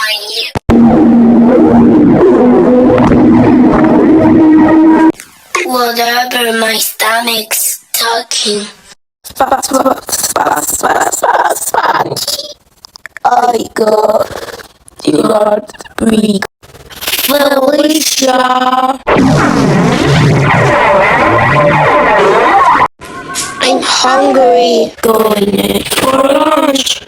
fine. Whatever, my stomach's talking. Spongy. I got the break. Felicia. I'm hungry. Going for lunch.